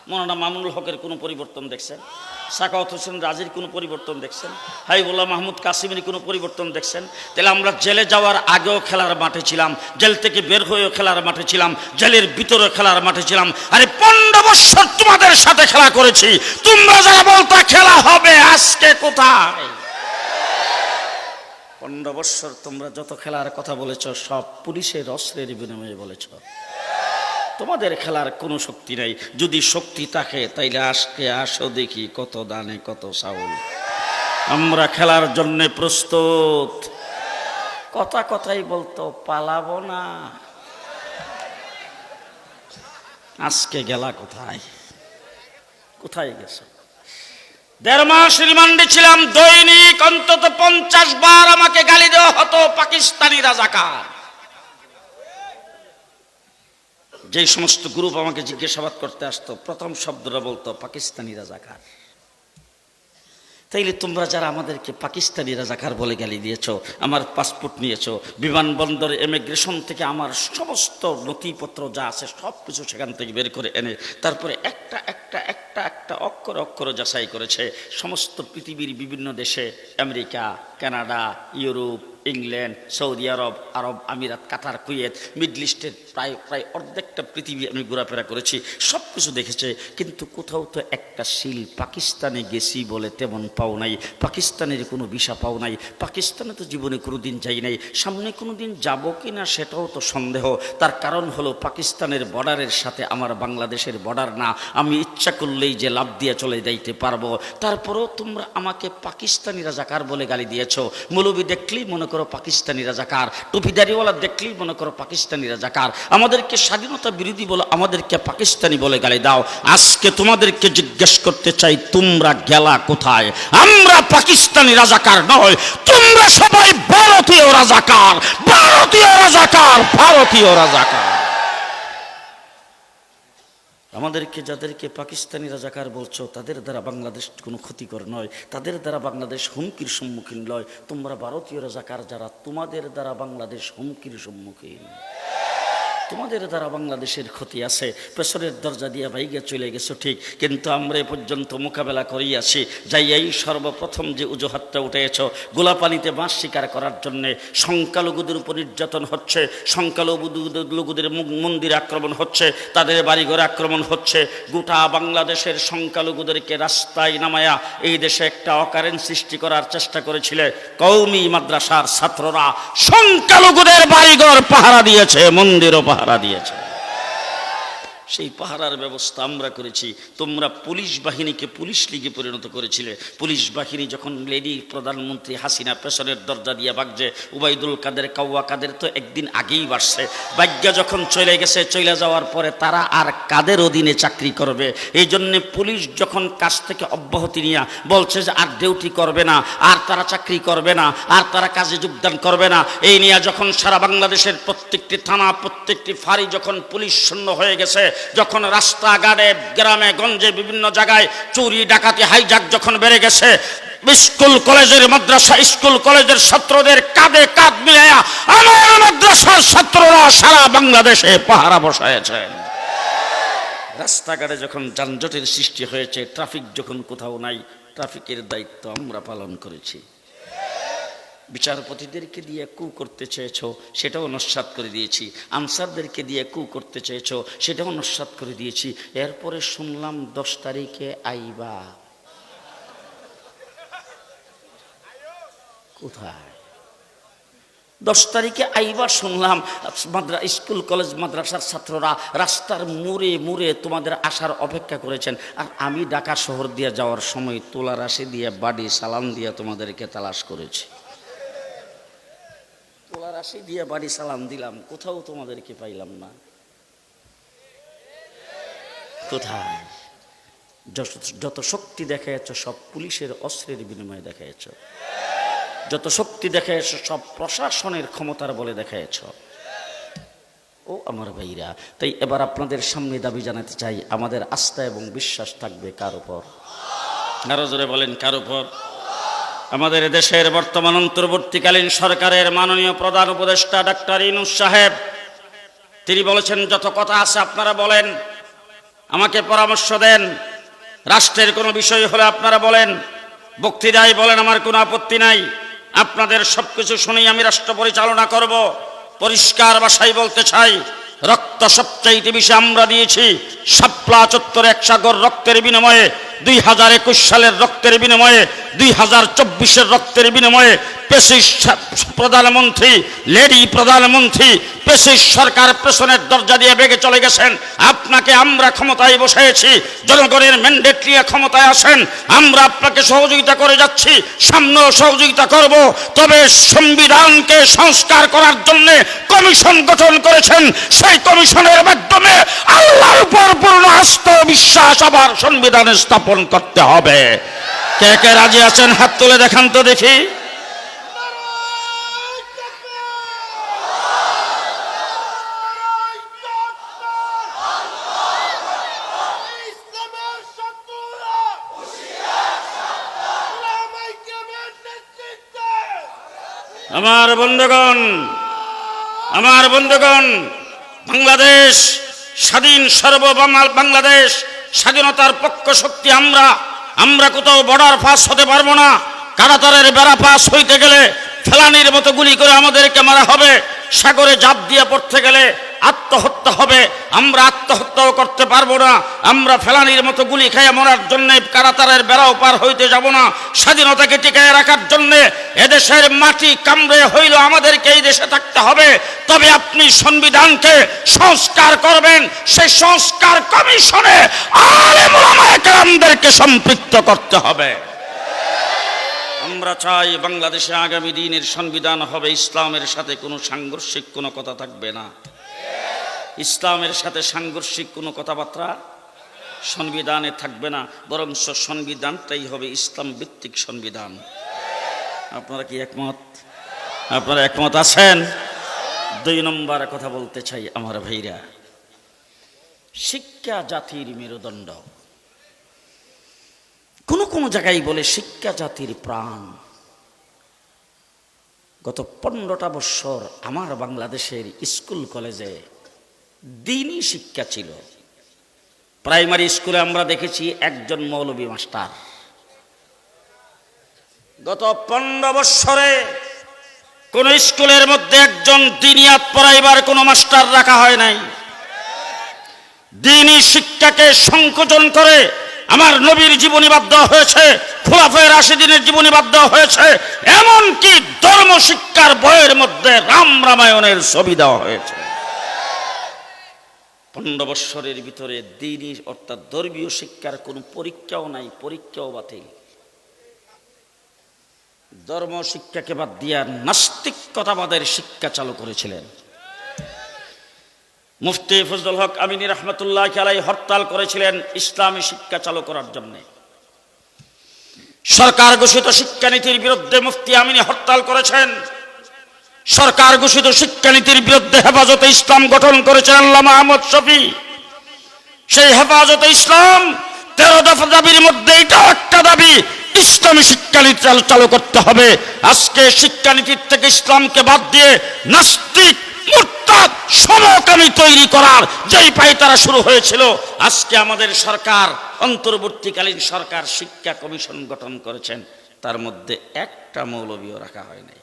মৌলানা মামুনুল হকের কোনো পরিবর্তন দেখছেন? সাখাওয়াত হোসেন রাজির কোনো পরিবর্তন দেখছেন? হাবিবুল্লাহ মাহমুদ কাসিমের কোনো পরিবর্তন দেখছেন? তাহলে আমরা জেলে যাওয়ার আগেও খেলার মাঠে ছিলাম, জেল থেকে বের হয়েও খেলার মাঠে ছিলাম, জেলের ভিতরে খেলার মাঠে ছিলাম। আরে 15 বছর তোমাদের সাথে খেলা করেছি, তোমরা যারা বলতো খেলা হবে, আজকে কোথায়? 15 বছর তোমরা যত খেলার কথা বলেছ সব পুলিশের অস্ত্রের বিনিময়ে বলেছ। তোমাদের খেলার কোনো শক্তি নেই। যদি শক্তি থাকে তাইলে আজকে আসো দেখি কত দানে কত চাউল। আমরা খেলার জন্য প্রস্তুত। কথাই বলতো পালাবো না, আজকে গেলা কোথায়? কোথায় গেছো? 1.5 মাস রিমান্ডে ছিলাম, দৈনিক অন্তত 50 বার আমাকে গালি দেওয়া হতো পাকিস্তানি রাজাকার। যে সমস্ত গ্রুপ আমাকে জিজ্ঞাসাবাদ করতে আসতো প্রথম শব্দটা বলতো পাকিস্তানি রাজাকার। তাইলে তোমরা যারা আমাদেরকে পাকিস্তানি রাজাকার বলে গালি দিয়েছো, আমার পাসপোর্ট নিয়েছো, বিমানবন্দর ইমিগ্রেশন থেকে আমার সমস্ত নথিপত্র যা আছে সব কিছু সেখান থেকে বের করে এনে তারপরে একটা অক্ষর যাচাই করেছে সমস্ত পৃথিবীর বিভিন্ন দেশে, আমেরিকা, কানাডা, ইউরোপ, ইংল্যান্ড, সৌদি আরব, আরব আমিরাত, কাতার, কুয়েত, মিডল ইস্টের প্রায় অর্ধেকটা পৃথিবী আমি ঘোরাফেরা করেছি, সব কিছু দেখেছে। কিন্তু কোথাও তো একটা সিল পাকিস্তানে গেছি বলে তেমন পাও নাই, পাকিস্তানের কোনো ভিসা পাও নাই, পাকিস্তানে তো জীবনে কোনো দিন যাই নাই, সামনে কোনো দিন যাবো কি না সেটাও তো সন্দেহ। তার কারণ হলো পাকিস্তানের বর্ডারের সাথে আমার বাংলাদেশের বর্ডার না, আমি ইচ্ছা করলেই যে লাভ দিয়ে চলে যাইতে পারবো। তারপরেও তোমরা আমাকে পাকিস্তানি রাজাকার বলে গালি দিয়েছো। মৌলবি দেখলেই মনে করো পাকিস্তানি রাজাকার, টুপিদারিওয়ালা দেখলেই মনে করো পাকিস্তানি রাজাকার, আমাদেরকে স্বাধীনতা বিরোধী বলো, আমাদেরকে পাকিস্তানি বলে গালি দাও। আজকে তোমাদেরকে জিজ্ঞেস করতে চাই তোমরা গেলা কোথায়? আমরা পাকিস্তানি রাজাকার নয়, তোমরা সবাই ভারতীয় রাজাকার, ভারতীয় রাজাকার, ভারতীয় রাজাকার। আমাদেরকে যাদেরকে পাকিস্তানি রাজাকার বলছো তাদের দ্বারা বাংলাদেশ কোনো ক্ষতিকর নয়, তাদের দ্বারা বাংলাদেশ হুমকির সম্মুখীন নয়। তোমরা ভারতীয় রাজাকার যারা, তোমাদের দ্বারা বাংলাদেশ হুমকির সম্মুখীন, তোমাদের দ্বারা বাংলাদেশের ক্ষতি আছে। পেছনের দরজা দিয়ে ভাইগে চলে গেছো ঠিক, কিন্তু আমরা এ পর্যন্ত মোকাবেলা করেই আছি। যাই এই সর্বপ্রথম যে অজুহাতটা উঠেছ গোলাপানিতে বাঁশ শিকার করার জন্যে, সংখ্যালঘুদের উপর নির্যাতন হচ্ছে, সংখ্যালঘুদের মন্দির আক্রমণ হচ্ছে, তাদের বাড়িঘরে আক্রমণ হচ্ছে, গোটা বাংলাদেশের সংখ্যালঘুদেরকে রাস্তায় নামায়া এই দেশে একটা অকারেন্ট সৃষ্টি করার চেষ্টা করেছিলে। কওমি মাদ্রাসার ছাত্ররা সংখ্যালঘুদের বাড়িঘর পাহারা দিয়েছে, মন্দিরও পাহারা দিয়েছে। সেই পাহারার ব্যবস্থা আমরা করেছি। তোমরা পুলিশ বাহিনীকে পুলিশ লিগে পরিণত করেছিলে। পুলিশ বাহিনী যখন লেডি প্রধানমন্ত্রী হাসিনা পেছনের দরজা দিয়ে ভাগছে, উবাইদুল কাদের, কাওয়া কাদের তো একদিন আগেই বাড়ছে, ভাগ্য যখন চলে গেছে, চলে যাওয়ার পরে তারা আর কাদের অধীনে চাকরি করবে? এই জন্যে পুলিশ যখন কাজ থেকে অব্যাহতি নিয়ে বলছে যে আর ডিউটি করবে না, আর তারা চাকরি করবে না, আর তারা কাজে যোগদান করবে না, এই নিয়ে যখন সারা বাংলাদেশের প্রত্যেকটি থানা, প্রত্যেকটি ফাঁড়ি যখন পুলিশ শূন্য হয়ে গেছে, যখন রাস্তাঘাটে গ্রামে গঞ্জে বিভিন্ন জায়গায় চুরি ডাকাতি হাইজাক যখন বেড়ে গেছে, স্কুল কলেজের মাদ্রাসা স্কুল কলেজের ছাত্রদের কাঁধে কাঁধ মিলাইয়া আমার মাদ্রাসার ছাত্ররা সারা বাংলাদেশে পাহারা বসায়েছেন। রাস্তাঘাটে যখন যানজটের সৃষ্টি হয়েছে, ট্রাফিক যখন কোথাও নাই, ট্রাফিকের দায়িত্ব আমরা পালন করেছি। বিচারপতিদেরকে দিয়ে কু করতে চেয়েছো, সেটাও নস্যাৎ করে দিয়েছি। আনসারদেরকে দিয়ে কু করতে চেয়েছো, সেটাও নস্যাৎ করে দিয়েছি। এরপরে শুনলাম 10 তারিখে আইবা। কোথায়? 10 তারিখে আইবা শুনলাম। স্কুল কলেজ মাদ্রাসার ছাত্ররা রাস্তার মোড়ে তোমাদের আসার অপেক্ষা করেছেন। আর আমি ঢাকা শহর দিয়ে যাওয়ার সময় তোলা রাশি দিয়ে বাড়ি সালাম দিয়ে তোমাদেরকে তালাশ করেছি। তোলা রাশি দিয়ে বাড়ি সালাম দিলাম, কোথাও তোমাদেরকে পাইলাম না। কোথায়? যত শক্তি দেখাইছ সব পুলিশের অস্ত্রের বিনিময়ে দেখাইছ, যত শক্তি দেখাইছ সব প্রশাসনের ক্ষমতার বলে দেখাইছ। ও আমার ভাইরা, তাই এবার আপনাদের সামনে দাবি জানাতে চাই, আমাদের আস্থা এবং বিশ্বাস থাকবে কার উপর? আরো জোরে বলেন, কার উপর? আমাদের দেশের বর্তমান অন্তর্বর্তীকালীন সরকারের মাননীয় প্রধান উপদেষ্টা ডাক্তার ইউনূস সাহেব, তিনি বলেছেন যত কথা আছে আপনারা বলেন, আমাকে পরামর্শ দেন, রাষ্ট্রের কোনো বিষয় হলে আপনারা বলেন, বক্তৃতায় বলেন, আমার কোনো আপত্তি নাই। আপনাদের সবকিছু শুনেই আমি রাষ্ট্র পরিচালনা করব। পরিষ্কার ভাষায় বলতে চাই, রক্ত সবচাইতে বেশি আমরা দিয়েছি শাপলা চত্বরে 1 সাগর রক্তের বিনিময়ে, 2021 সালের রক্তের বিনিময়ে, 2024-এর রক্তের বিনিময়ে। পেশিস প্রধানমন্ত্রী, লেডি প্রধানমন্ত্রী, পেশিস সরকার পেছনের দরজা দিয়ে বেগে চলে গেছেন। আপনাকে আমরা ক্ষমতায় বসিয়েছি, জনগণের ম্যান্ডেট নিয়ে ক্ষমতায় আসেন। আমরা আপনাকে সহযোগিতা করে যাচ্ছি, সামনেও সহযোগিতা করব। তবে সংবিধানকে সংস্কার করার জন্য কমিশন গঠন করেছেন, সেই কমিশনের মাধ্যমে আল্লাহর উপর পূর্ণ আস্থা ও বিশ্বাস আবার সংবিধানে স্থাপন করতে হবে। কে কে রাজি আছেন হাত তুলে দেখান তো দেখি। আমার বন্ধুগণ, বাংলাদেশ স্বাধীন বাংলাদেশ স্বাধীনতার পক্ষ শক্তি আমরা কোথাও বর্ডার পাস হতে পারবো না। কাঁটাতারের বেড়া পাস হইতে গেলে ফেলানির মতো গুলি করে আমাদেরকে মারা হবে। সাগরে ঝাঁপ দিয়ে পড়তে গেলে আত্মহত্যা হবে। আমরা আত্মহত্যাও করতে পারবো না। আমরা ফেলানির মতো গুলি খেয়ে মরার জন্য কাঁটাতারের বেড়াও পার হইতে যাব না। স্বাধীনতাকে টিকায় রাখার জন্য এদেশের মাটি কামড়ে হইল আমাদেরকে এই দেশে থাকতে হবে। তবে আপনি সংবিধানকে সংস্কার করবেন, সেই সংস্কার কমিশনে আলেম ওলামায়ে কেরামদেরকে সম্পৃক্ত করতে হবে। আমরা চাই বাংলাদেশে আগামী দিনের সংবিধান হবে ইসলামের সাথে কোনো সাংঘর্ষিক কোনো কথা থাকবে না। ইসলামের সাথে সাংঘর্ষিক কোনো কথাবার্তা সংবিধানে থাকবে না, বরং সংবিধানটাই হবে ইসলাম ভিত্তিক সংবিধান। আপনারা কি একমত? আপনারা একমত আছেন? 2 নম্বর কথা বলতে চাই আমার ভাইরা, শিক্ষা জাতির মেরুদণ্ড। কোন জায়গায় বলে শিক্ষা জাতির প্রাণ। গত 15টা বছর আমার বাংলাদেশের স্কুল কলেজে দ্বীনি শিক্ষা ছিল। প্রাইমারি স্কুলে আমরা দেখেছি একজন মৌলবী মাস্টার। গত 15 বছরে কোন স্কুলের মধ্যে একজন দ্বীনিয়াত পড়াইবার কোন মাস্টার রাখা হয় নাই। দ্বীনি শিক্ষাকে সংকোচন করে আমার নবীর জীবনী বাদ দেওয়া হয়েছে, খুলাফায়ে রাশিদিনের জীবনী বাদ দেওয়া হয়েছে, এমনকি ধর্ম শিক্ষার বইয়ের মধ্যে রামায়ণের ছবি দেওয়া হয়েছে। 15 বছরের ভিতরে দ্বীনি অর্থাৎ ধর্মীয় শিক্ষার কোনো পরীক্ষাও নাই, পরীক্ষাও বাতিল। ধর্ম শিক্ষাকে বাদ দিয়া নাস্তিকতাবাদের শিক্ষা চালু করেছিলেন। মুফতি ফজলুল হক আমিনী রহমতুল্লাহ আলাইহি হরতাল করেছিলেন ইসলামী শিক্ষা চালু করার জন্য। সরকার ঘোষিত শিক্ষানীতির বিরুদ্ধে মুফতি আমিনী হরতাল করেছেন। সরকার ঘোষিত শিক্ষানীতির বিরুদ্ধে হেফাজতে ইসলাম গঠন করেছেন আল্লামা আহমদ শফী। সেই হেফাজতে ইসলাম 13 দফা দাবির মধ্যে এটাও একটা দাবি, ইসলামী শিক্ষানীতি চালু করতে হবে। আজকে শিক্ষানীতির থেকে ইসলামকে বাদ দিয়ে নাস্তিক মুরতাদ সমকামী তৈরি করার যেই পায়তারা শুরু হয়েছিল, আজকে আমাদের সরকার অন্তর্বর্তীকালীন সরকার শিক্ষা কমিশন গঠন করেছেন, তার মধ্যে একটা মৌলবীও রাখা হয় নাই।